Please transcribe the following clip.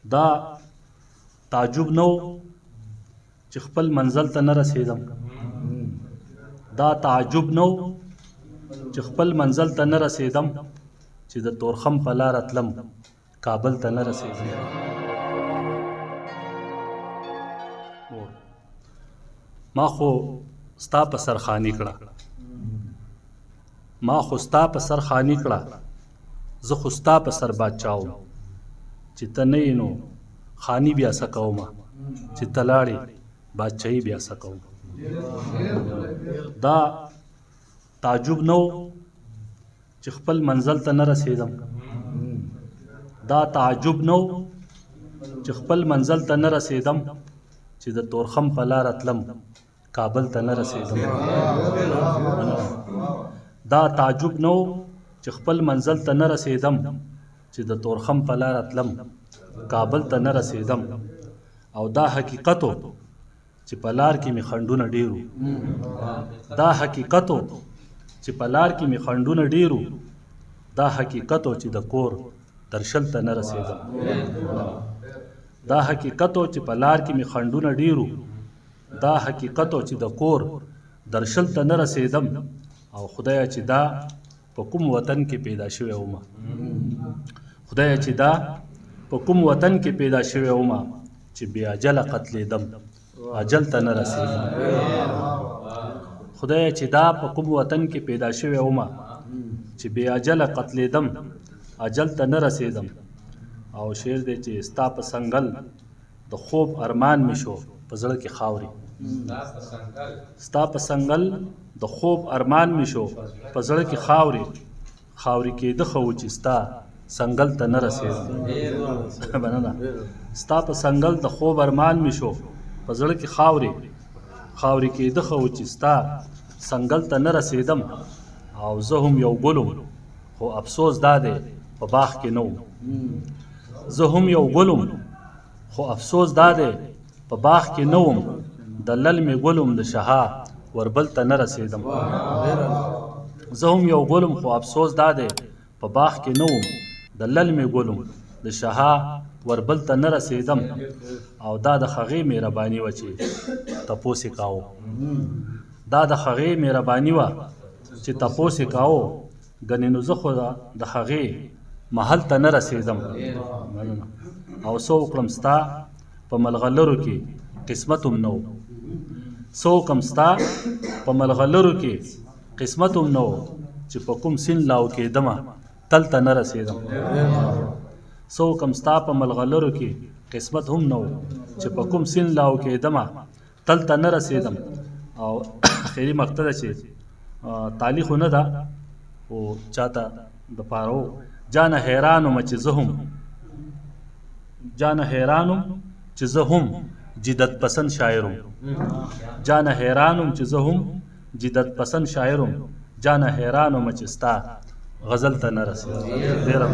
دا تعجب نو چې خپل منزل ته نه رسیدم. دا تعجب نو چې خپل منزل ته نه رسیدم، چې د تورخم په لاره تلم کابل ته نه رسیدم. ما خو ستا په سر خاني کړه، ما خو ستا په سر خاني کړه، زه خو ستا په سر بادشاه وم. چې ته نه یې نو خاني بیا څه کومه، چې ته لاړې بادشاهي بیا څه کوم. دا تعجب نو چې خپل منزل ته نه رسیدم. دا تعجب نو چې خپل منزل ته نه رسیدم، چې د تورخم په لاره تلم کابل ته نه رسیدم. دا تعجب نو چې خپل منزل ته نه رسیدم، چې د تورخم په لاره تلم کابل ته نه رسیدم. او دا حقیقتو چې په لار کې مې خنډونه ډیرو، دا حقیقتو چې په لار کې مې خنډونه ډیرو، دا حقیقتو چې د کور درشل ته نه رسیدم. دا حقیقتو چې په لار کې مې خنډونه ډیرو، دا حقیقتو چې د کور درشل ته نه رسیدم. او خدایه چې دا په کوم وطن کې پیدا شوی ومه، خدایه چې دا په کوم وطن کې پیدا شوی ومه، چې بې اجله قتلېدم اجل ته نه رسیدم. خدایه چې دا په کوم وطن کې پیدا شوی ومه، چې بې اجله قتلېدم اجل ته نه رسیدم. او شعر دی چې ستا په سنګل د خوب ارمان مې شو په زړه کې خاورې، ستا په سنګل د خوب ارمان مې شو په زړه کې خاورې، خاورې کېده خو چې ستا سنګل ته نه رسیدم. ستا په سنګل د خوب ارمان مې شو په زړه کې خاورې، خاورې کېده خو چې ستا سنګل ته نه رسیدم. او زه هم یو ګلم خو افسوس دا دی په باغ کې نه وم، زه هم یو ګلم خو افسوس دا دی په باغ کې نه وم، د للمې ګلم د شها وربل ته نه رسیدم. زه هم یو ګلم خو افسوس دا دی په باغ کې نه وم، د للمې ګلم د شها وربل ته نه رسیدم. او دا د هغې مهرباني وه چې تپوس یې کاوه، دا د هغې مهرباني وه چې تپوس یې کاوه. ګنې نو زه خو د هغې محل ته نه رسیدم. او څه وکړم ستا په ملغلرو کې قسمت هم نه و، څه وکړم ستا په ملغلرو کې قسمت هم نه و، چې په کوم سیند لاو کېدمه تل ته نه رسیدم. څه وکړم ستا په ملغلرو کې قسمت هم نه و، چې په کوم سیند لاو کېدمه تل ته نه رسیدم. او اخري مقطع ده چې تالی خو نه ده خو چاته دپاره و. جانه حیران وم چې زه هم، جانه حیران وم چې زه هم جدت پسند شاعر وم، جانه حیران وم چې زه هم جدت پسند شاعر وم، جانه حیران وم چې ستا غزل ته نه رسیدم. ډېره